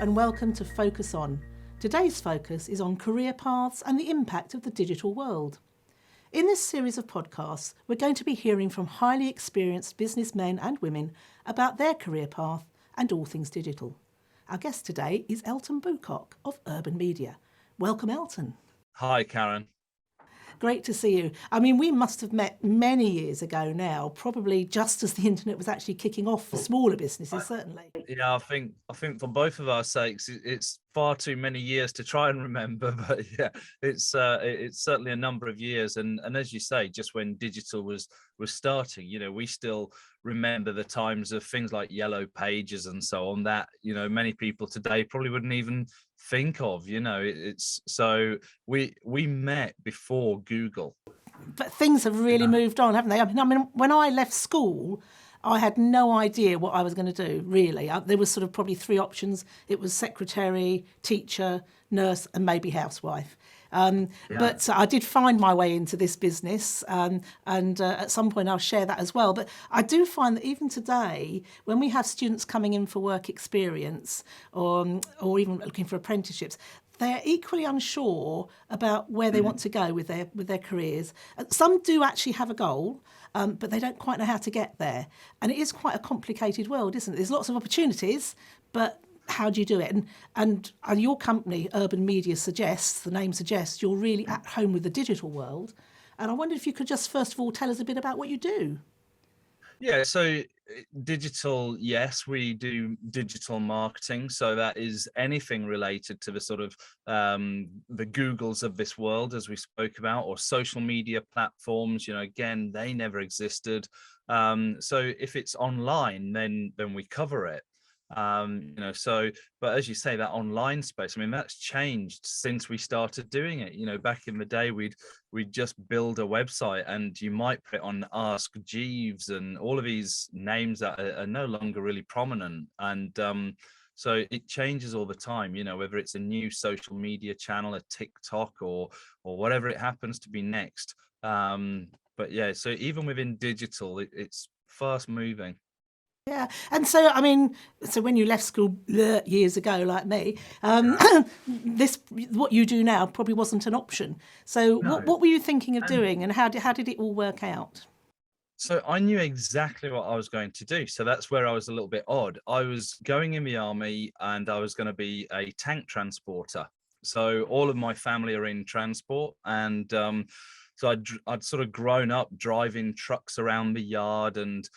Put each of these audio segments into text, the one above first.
and welcome to Focus On. Today's focus is on career paths and the impact of the digital world. In this series of podcasts, we're going to be hearing from highly experienced businessmen and women about their career path and all things digital. Our guest today is Elton Boocock of Urban Media. Welcome, Elton. Hi, Karen. Great to see you. I mean, we must have met many years ago now, probably just as the internet was actually kicking off for smaller businesses, certainly. Yeah, I think for both of our sakes, it's far too many years to try and remember. But yeah, it's certainly a number of years. And as you say, just when digital was starting, we still remember the times of things like yellow pages and so on that, many people today probably wouldn't even think of. It's so we met before Google. But things have really moved on, haven't they? I mean, when I left school, I had no idea what I was going to do, really. There was sort of probably three options. It was secretary, teacher, nurse, and maybe housewife. But I did find my way into this business, and at some point I'll share that as well. But I do find that even today, when we have students coming in for work experience or even looking for apprenticeships, they're equally unsure about where they want to go with their careers. Some do actually have a goal, but they don't quite know how to get there. And it is quite a complicated world, isn't it? There's lots of opportunities, but how do you do it? And your company, Urban Media, the name suggests, you're really at home with the digital world. And I wondered if you could just first of all tell us a bit about what you do. Yeah, so digital, yes, we do digital marketing. So that is anything related to the sort of the Googles of this world, as we spoke about, or social media platforms. Again, they never existed. So if it's online, then we cover it. But as you say, that online space, I mean, that's changed since we started doing it. Back in the day, we'd just build a website and you might put it on Ask Jeeves and all of these names that are no longer really prominent. And so it changes all the time, whether it's a new social media channel, a TikTok or whatever it happens to be next. But yeah, so even within digital, it's fast moving. Yeah, and so I mean, so when you left school years ago, like me, what you do now probably wasn't an option. So No. what were you thinking of doing, and how did it all work out? So I knew exactly what I was going to do. So that's where I was a little bit odd. I was going in the army and I was going to be a tank transporter. So all of my family are in transport, and so I'd sort of grown up driving trucks around the yard, and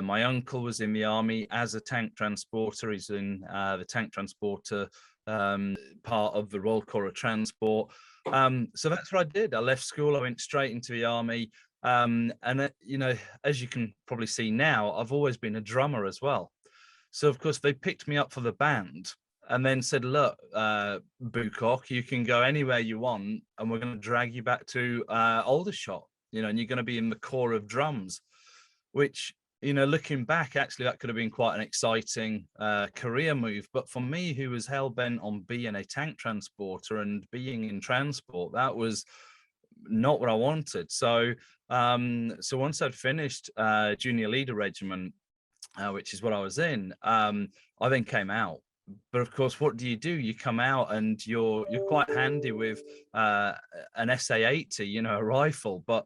my uncle was in the army as a tank transporter. He's in the tank transporter part of the Royal Corps of Transport. So that's what I did. I left school. I went straight into the army. And as you can probably see now, I've always been a drummer as well. So of course they picked me up for the band and then said, look, Boocock, you can go anywhere you want, and we're going to drag you back to Aldershot, and you're going to be in the corps of drums, which, looking back, actually, that could have been quite an exciting career move. But for me, who was hell-bent on being a tank transporter and being in transport, that was not what I wanted. So once I'd finished Junior Leader Regiment, which is what I was in, I then came out. But of course, what do? You come out and you're quite handy with an SA-80, a rifle, but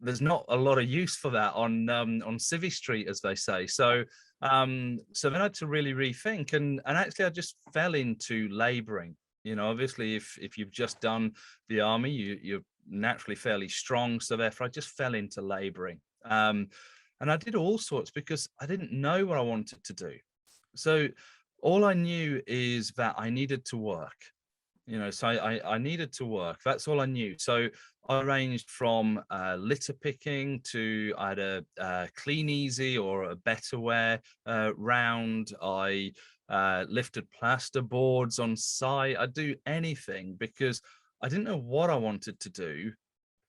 there's not a lot of use for that on Civvy Street, as they say. So then I had to really rethink, and actually I just fell into labouring. Obviously, if you've just done the army, you're naturally fairly strong. So therefore, I just fell into labouring. And I did all sorts because I didn't know what I wanted to do. So all I knew is that I needed to work. So I needed to work. That's all I knew. So I ranged from litter picking to I had a clean easy or a better wear round. I lifted plaster boards on site. I'd do anything because I didn't know what I wanted to do,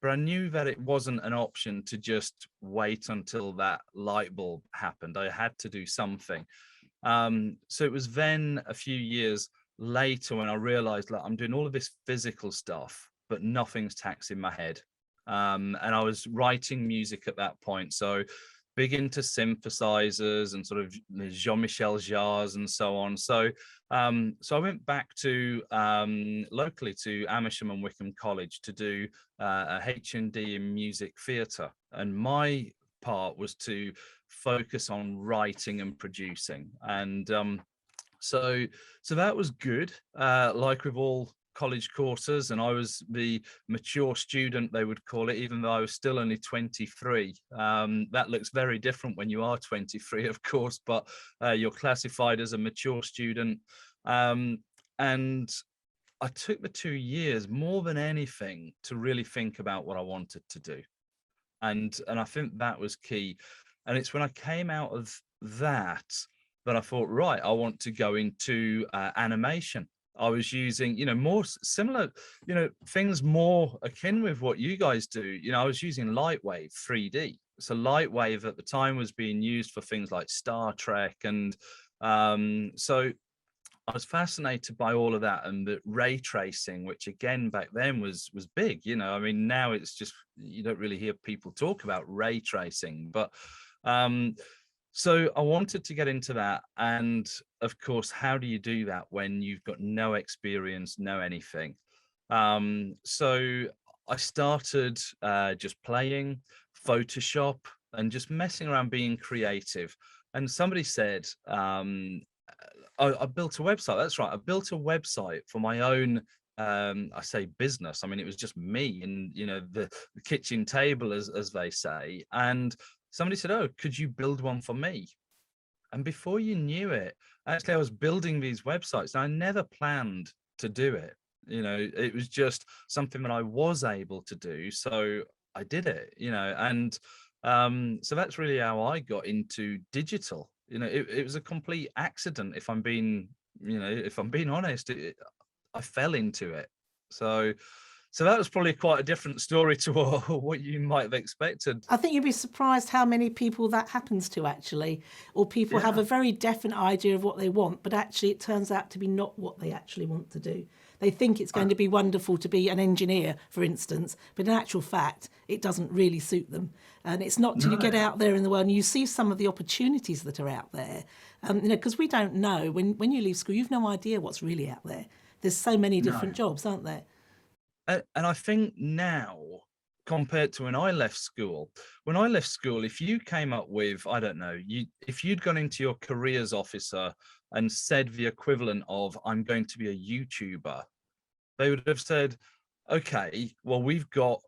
but I knew that it wasn't an option to just wait until that light bulb happened. I had to do something. So it was then a few years later when I realized, like, I'm doing all of this physical stuff, but nothing's taxing my head. And I was writing music at that point. So big into synthesizers and sort of Jean-Michel Jarre and so on. So so I went back to locally to Amersham and Wickham College to do a HND in music theatre, and my part was to focus on writing and producing. And so that was good, like with all college courses, and I was the mature student, they would call it, even though I was still only 23. That looks very different when you are 23, of course, but you're classified as a mature student. And I took the 2 years more than anything to really think about what I wanted to do. And I think that was key. And it's when I came out of that that I thought, right, I want to go into animation. I was using, more similar, things more akin with what you guys do. I was using Lightwave 3D. So Lightwave at the time was being used for things like Star Trek. And so I was fascinated by all of that, and the ray tracing, which again back then was big. I mean, now it's just, you don't really hear people talk about ray tracing, but so I wanted to get into that. And of course, how do you do that when you've got no experience, no anything? So I started just playing Photoshop and just messing around, being creative. And somebody said, I built a website. That's right. I built a website for my own, I say business. I mean, it was just me and, the kitchen table, as they say. And somebody said, oh, could you build one for me? And before you knew it, actually, I was building these websites. And I never planned to do it. It was just something that I was able to do. So I did it, and so that's really how I got into digital. It was a complete accident. If I'm being honest, I fell into it. So that was probably quite a different story to what you might have expected. I think you'd be surprised how many people that happens to, actually, or people have a very definite idea of what they want, but actually it turns out to be not what they actually want to do. They think it's going to be wonderful to be an engineer, for instance, but in actual fact, it doesn't really suit them. And it's not till you get out there in the world and you see some of the opportunities that are out there, because we don't know. When you leave school, you've no idea what's really out there. There's so many different jobs, aren't there? And I think now, compared to when I left school, if you came up with, I don't know, if you'd gone into your careers officer and said the equivalent of, I'm going to be a YouTuber, they would have said, okay, well, we've got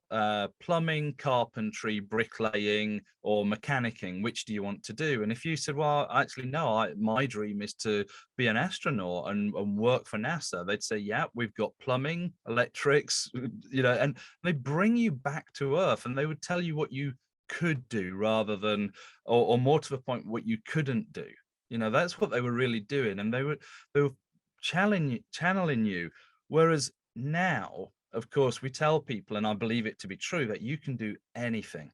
plumbing, carpentry, bricklaying, or mechanicking. Which do you want to do? And if you said, well, actually, no, my dream is to be an astronaut and work for NASA, they'd say, yeah, we've got plumbing, electrics, and they bring you back to Earth, and they would tell you what you could do rather than, or more to the point, what you couldn't do. That's what they were really doing, and they were channeling you. Whereas now, of course, we tell people, and I believe it to be true, that you can do anything.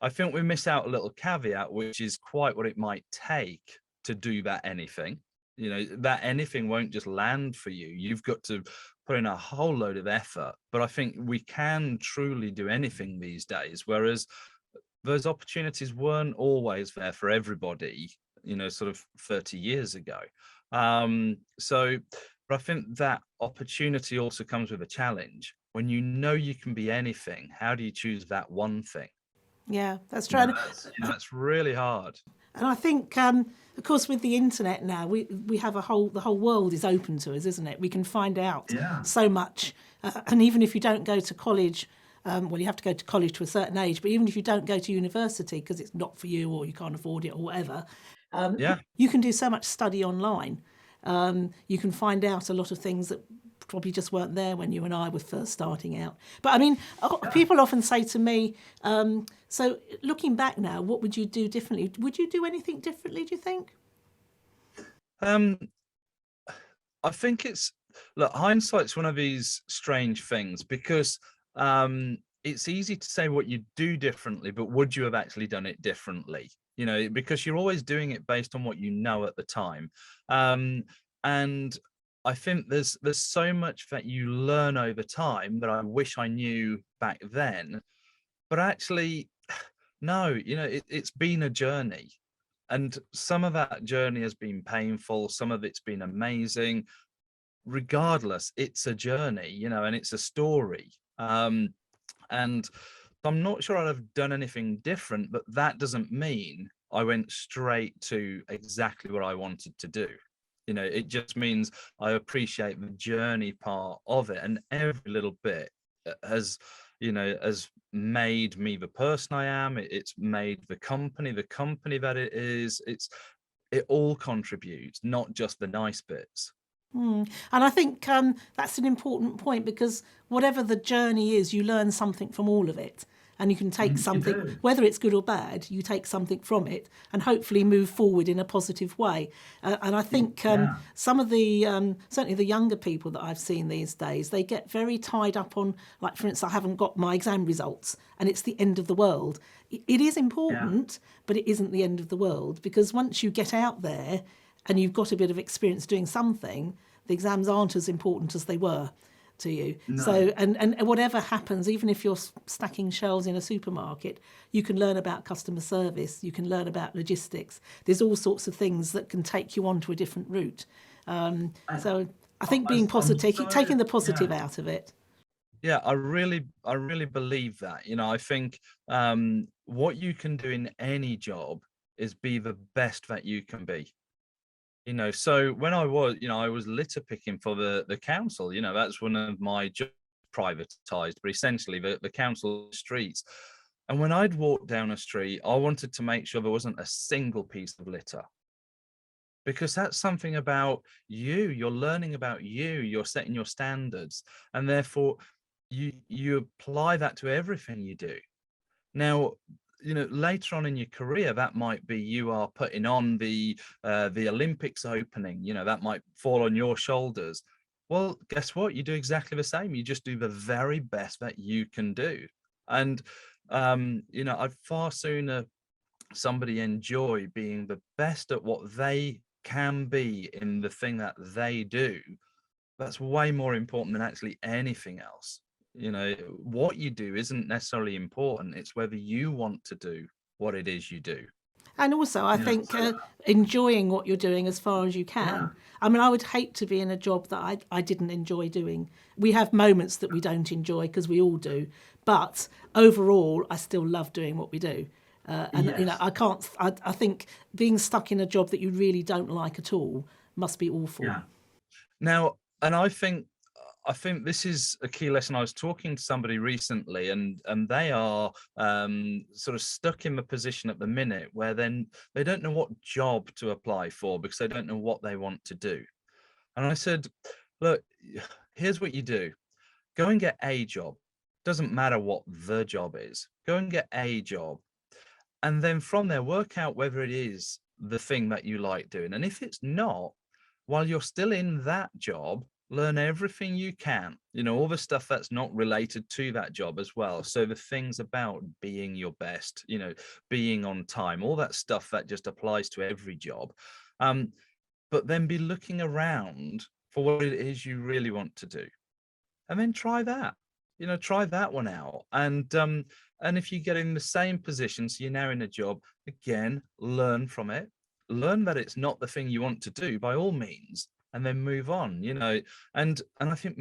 I think we miss out a little caveat, which is quite what it might take to do that anything. That anything won't just land for you. You've got to put in a whole load of effort. But I think we can truly do anything these days, whereas those opportunities weren't always there for everybody, sort of 30 years ago. But I think that opportunity also comes with a challenge. When you can be anything, how do you choose that one thing? Yeah, that's true. That's really hard. And I think, of course, with the internet now, we have the whole world is open to us, isn't it? We can find out so much. And even if you don't go to college, well, you have to go to college to a certain age, but even if you don't go to university because it's not for you or you can't afford it or whatever, you can do so much study online. You can find out a lot of things that probably just weren't there when you and I were first starting out. But I mean, people often say to me, so looking back now, what would you do differently? Would you do anything differently, do you think? I think look, hindsight's one of these strange things, because it's easy to say what you do differently, but would you have actually done it differently? Because you're always doing it based on what you know at the time. And I think there's so much that you learn over time that I wish I knew back then. But actually, No, it's been a journey. And some of that journey has been painful, some of it's been amazing. Regardless, it's a journey, and it's a story. And I'm not sure I'd have done anything different, but that doesn't mean I went straight to exactly what I wanted to do. It just means I appreciate the journey part of it, and every little bit has, has made me the person I am. It's made the company that it is. It all contributes, not just the nice bits. And I think that's an important point, because whatever the journey is, you learn something from all of it. And you can take You something, do. whether it's good or bad, you take something from it and hopefully move forward in a positive way. And I think Yeah. some of the, certainly the younger people that I've seen these days, they get very tied up on, like, for instance, I haven't got my exam results and it's the end of the world. It is Yeah. important, but it isn't the end of the world, because once you get out there and you've got a bit of experience doing something, the exams aren't as important as they were to you. No. So, and whatever happens, even if you're stacking shelves in a supermarket, you can learn about customer service, you can learn about logistics. There's all sorts of things that can take you onto a different route. So I think being positive, taking the positive Yeah. out of it. Yeah, I really believe that. I think what you can do in any job is be the best that you can be. So when I was litter picking for the council. That's one of my jobs, privatized, but essentially the council streets. And when I'd walk down a street, I wanted to make sure there wasn't a single piece of litter, because that's something about you. You're learning about you. You're setting your standards, and therefore you apply that to everything you do. Now, later on in your career, that might be you are putting on the Olympics opening. That might fall on your shoulders. Well, guess what? You do exactly the same. You just do the very best that you can do. And I'd far sooner somebody enjoy being the best at what they can be in the thing that they do. That's way more important than actually anything else. What you do isn't necessarily important. It's whether you want to do what it is you do. And also, I Yeah. think So, enjoying what you're doing as far as you yeah. can. I mean, I would hate to be in a job that I didn't enjoy doing. We have moments that we don't enjoy, because we all do. But overall, I still love doing what we do. And, Yes. I can't, I think being stuck in a job that you really don't like at all must be awful. Yeah. Now, and I think this is a key lesson. I was talking to somebody recently, and they are sort of stuck in the position at the minute where then they don't know what job to apply for, because they don't know what they want to do. And I said, look, here's what you do. Go and get a job. Doesn't matter what the job is. Go and get a job. And then from there, work out whether it is the thing that you like doing. And if it's not, while you're still in that job, learn everything you can, all the stuff that's not related to that job as well. So the things about being your best, being on time, all that stuff that just applies to every job. But then be looking around for what it is you really want to do, and then try that one out. And if you get in the same position, so you're now in a job again, learn from it, learn that it's not the thing you want to do by all means, and then move on. And I think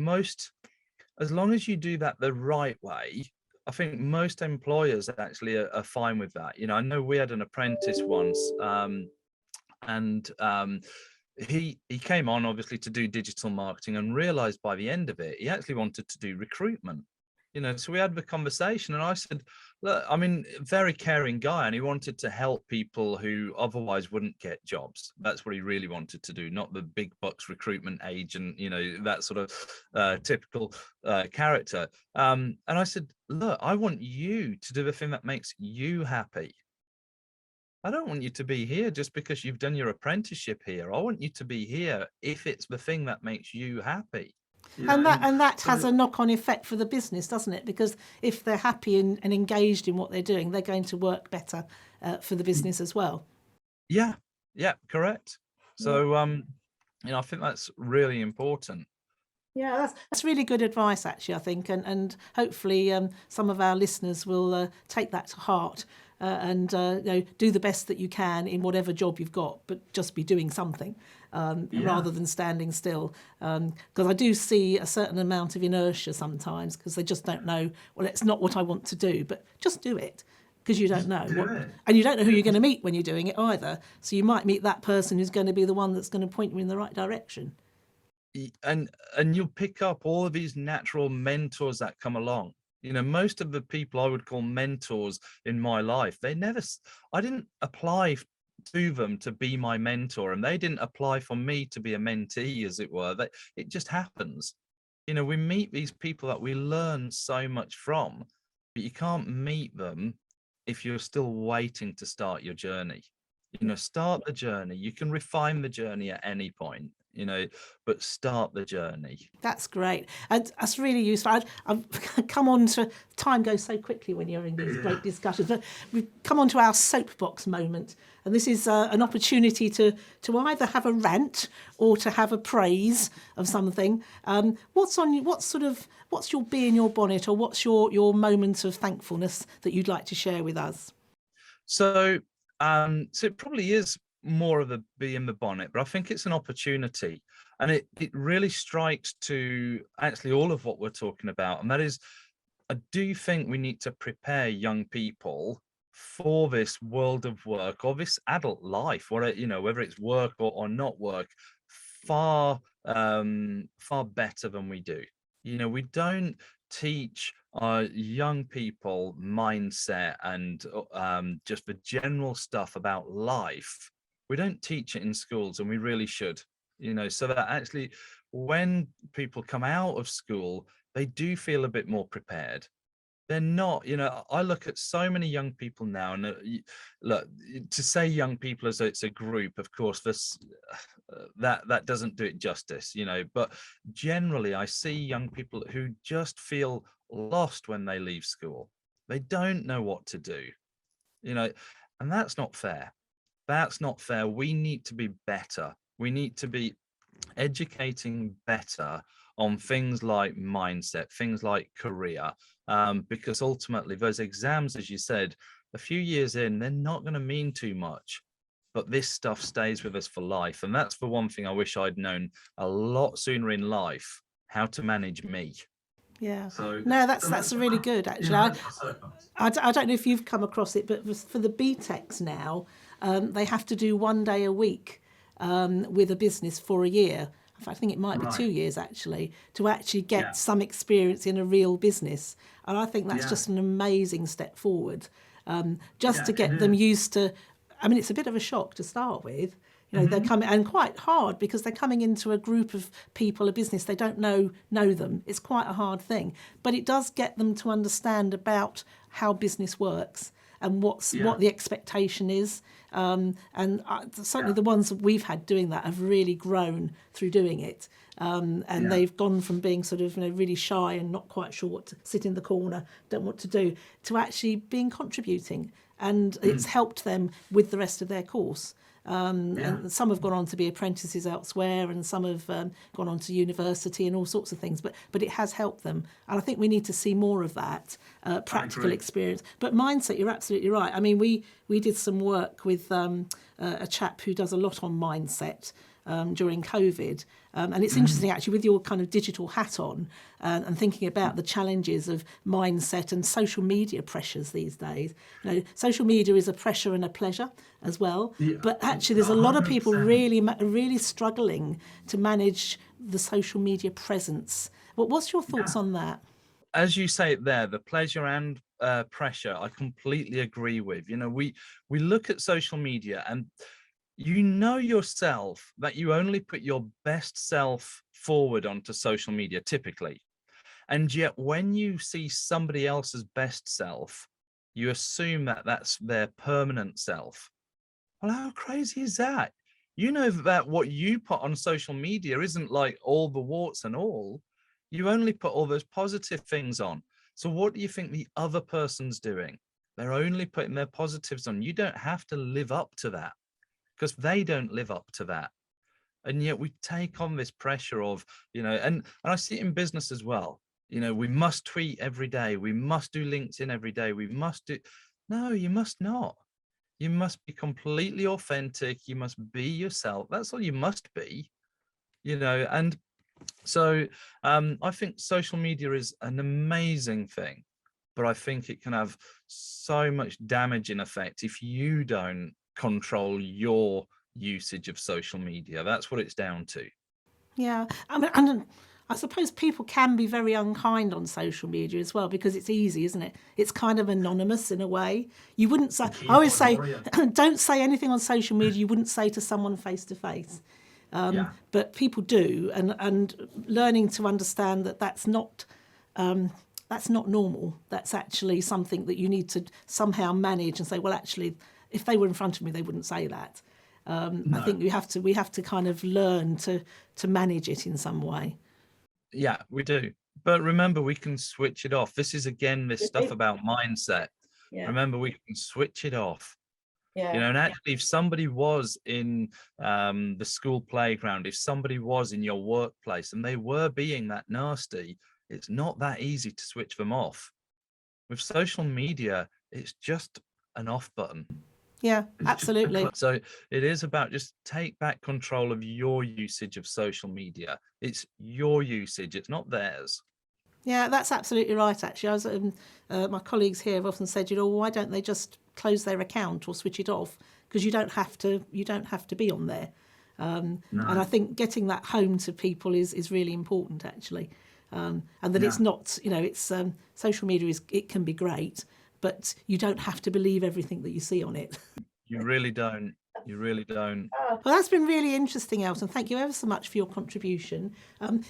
as long as you do that the right way, I think most employers actually are fine with that. I know we had an apprentice once, and he came on obviously to do digital marketing, and realized by the end of it he actually wanted to do recruitment. So we had the conversation, and I said, look, I mean, very caring guy, and he wanted to help people who otherwise wouldn't get jobs. That's what he really wanted to do, not the big bucks recruitment agent, that sort of typical character. And I said, look, I want you to do the thing that makes you happy. I don't want you to be here just because you've done your apprenticeship here. I want you to be here if it's the thing that makes you happy. And that And has so, a knock-on effect for the business, doesn't it? Because if they're happy and engaged in what they're doing, they're going to work better for the business as well. Yeah, yeah, correct. Yeah. So I think that's really important. Yeah, that's really good advice, actually, I think, and hopefully some of our listeners will take that to heart. do the best that you can in whatever job you've got, but just be doing something rather than standing still. Because I do see a certain amount of inertia sometimes because they just don't know, well, it's not what I want to do, but just do it. Because you don't know and you don't know who you're going to meet when you're doing it either. So you might meet that person who's going to be the one that's going to point you in the right direction. And you'll pick up all of these natural mentors that come along. Most of the people I would call mentors in my life, I didn't apply to them to be my mentor, and they didn't apply for me to be a mentee, as it were. It just happens. We meet these people that we learn so much from, but you can't meet them if you're still waiting to start your journey. Start the journey. You can refine the journey at any point, but start the journey. That's great. And that's really useful. I've come on to, time goes so quickly when you're in these great discussions, but we've come on to our soapbox moment. And this is an opportunity to either have a rant or to have a praise of something. What's your bee in your bonnet, or what's your moment of thankfulness that you'd like to share with us? So it probably is more of a bee in the bonnet, but I think it's an opportunity, and it really strikes to actually all of what we're talking about. And that is, I do think we need to prepare young people for this world of work, or this adult life, whether it's work or not work, far better than we do. We don't teach our young people mindset and just the general stuff about life. We don't teach it in schools, and we really should, so that actually when people come out of school, they do feel a bit more prepared. They're not, I look at so many young people now, and look, to say young people as though it's a group, of course, that doesn't do it justice, but generally I see young people who just feel lost when they leave school. They don't know what to do, and that's not fair. That's not fair. We need to be better. We need to be educating better on things like mindset, things like career, because ultimately those exams, as you said, a few years in, they're not going to mean too much, but this stuff stays with us for life. And that's the one thing I wish I'd known a lot sooner in life, how to manage me. Yeah. So, no, that's really good, actually. I don't know if you've come across it, but for the BTECs now, they have to do 1 day a week with a business for a year. In fact, I think it might be 2 years, actually, to actually get some experience in a real business. And I think that's just an amazing step forward, just to get them used to. I mean, it's a bit of a shock to start with. They're coming, and quite hard, because they're coming into a group of people, a business, they don't know them. It's quite a hard thing. But it does get them to understand about how business works and what the expectation is. Certainly the ones that we've had doing that have really grown through doing it. They've gone from being sort of really shy and not quite sure what to sit in the corner, don't know what to do, to actually being contributing. And it's helped them with the rest of their course. And some have gone on to be apprentices elsewhere, and some have gone on to university and all sorts of things. But it has helped them, and I think we need to see more of that practical experience. But mindset, you're absolutely right. I mean, we did some work with a chap who does a lot on mindset during COVID. And it's interesting, actually, with your kind of digital hat on and thinking about the challenges of mindset and social media pressures these days. Social media is a pressure and a pleasure as well. Yeah, but actually, there's a lot of people really struggling to manage the social media presence. What's your thoughts on that? As you say it there, the pleasure and pressure, I completely agree with. We look at social media, and yourself that you only put your best self forward onto social media typically. And yet when you see somebody else's best self, you assume that that's their permanent self. Well, how crazy is that? That what you put on social media isn't like all the warts and all. You only put all those positive things on. So what do you think the other person's doing? They're only putting their positives on. You don't have to live up to that, because they don't live up to that. And yet we take on this pressure of, and I see it in business as well. We must tweet every day. We must do LinkedIn every day. We must do. No, you must not. You must be completely authentic. You must be yourself. That's all you must be, and so I think social media is an amazing thing, but I think it can have so much damaging effect if you don't control your usage of social media. That's what it's down to. Yeah, I mean, and I suppose people can be very unkind on social media as well because it's easy, isn't it? It's kind of anonymous in a way. You wouldn't say. I always say, don't say anything on social media you wouldn't say to someone face to face. Yeah. But people do, and learning to understand that that's not normal. That's actually something that you need to somehow manage and say, well, actually, if they were in front of me, they wouldn't say that. I think we have to kind of learn to manage it in some way. Yeah, we do. But remember, we can switch it off. This is again this stuff about mindset. Yeah. Remember, we can switch it off. Yeah. And actually, if somebody was in the school playground, if somebody was in your workplace and they were being that nasty, it's not that easy to switch them off. With social media, it's just an off button. Yeah, absolutely. So it is about just take back control of your usage of social media. It's your usage, it's not theirs. Yeah, that's absolutely right. Actually, I was my colleagues here have often said, why don't they just close their account or switch it off? Because you don't have to be on there. And I think getting that home to people is really important, actually, and that it's not, it's social media it can be great, but you don't have to believe everything that you see on it. You really don't. You really don't. Well, that's been really interesting, Elton. Thank you ever so much for your contribution.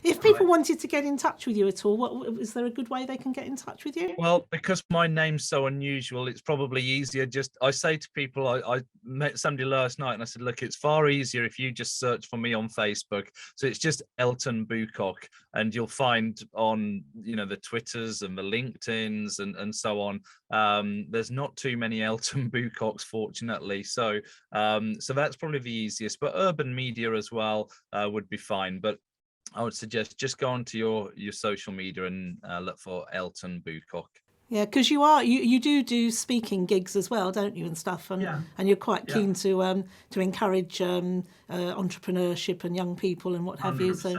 If people wanted to get in touch with you at all, is there a good way they can get in touch with you? Well, because my name's so unusual, it's probably easier. I say to people, I met somebody last night and I said, look, it's far easier if you just search for me on Facebook. So it's just Elton Boocock, and you'll find on, the Twitters and the LinkedIns and so on. There's not too many Elton Boococks, fortunately. So that's probably the easiest, but urban media as well would be fine. But I would suggest just go onto your social media and look for Elton Boocock. Yeah, because you do speaking gigs as well, don't you, and stuff, and you're quite keen to encourage entrepreneurship and young people and what have you. So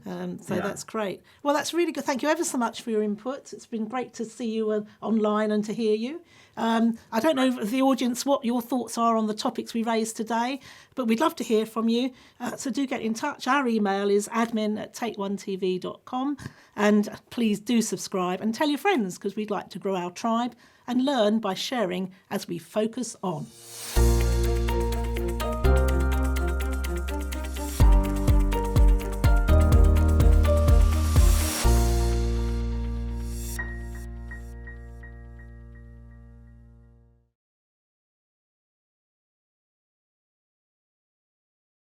that's great. Well, that's really good. Thank you ever so much for your input. It's been great to see you online and to hear you. I don't know, the audience, what your thoughts are on the topics we raised today, but we'd love to hear from you. So do get in touch. Our email is admin@takeonetv.com, and please do subscribe and tell your friends, because we'd like to grow our tribe and learn by sharing as we focus on.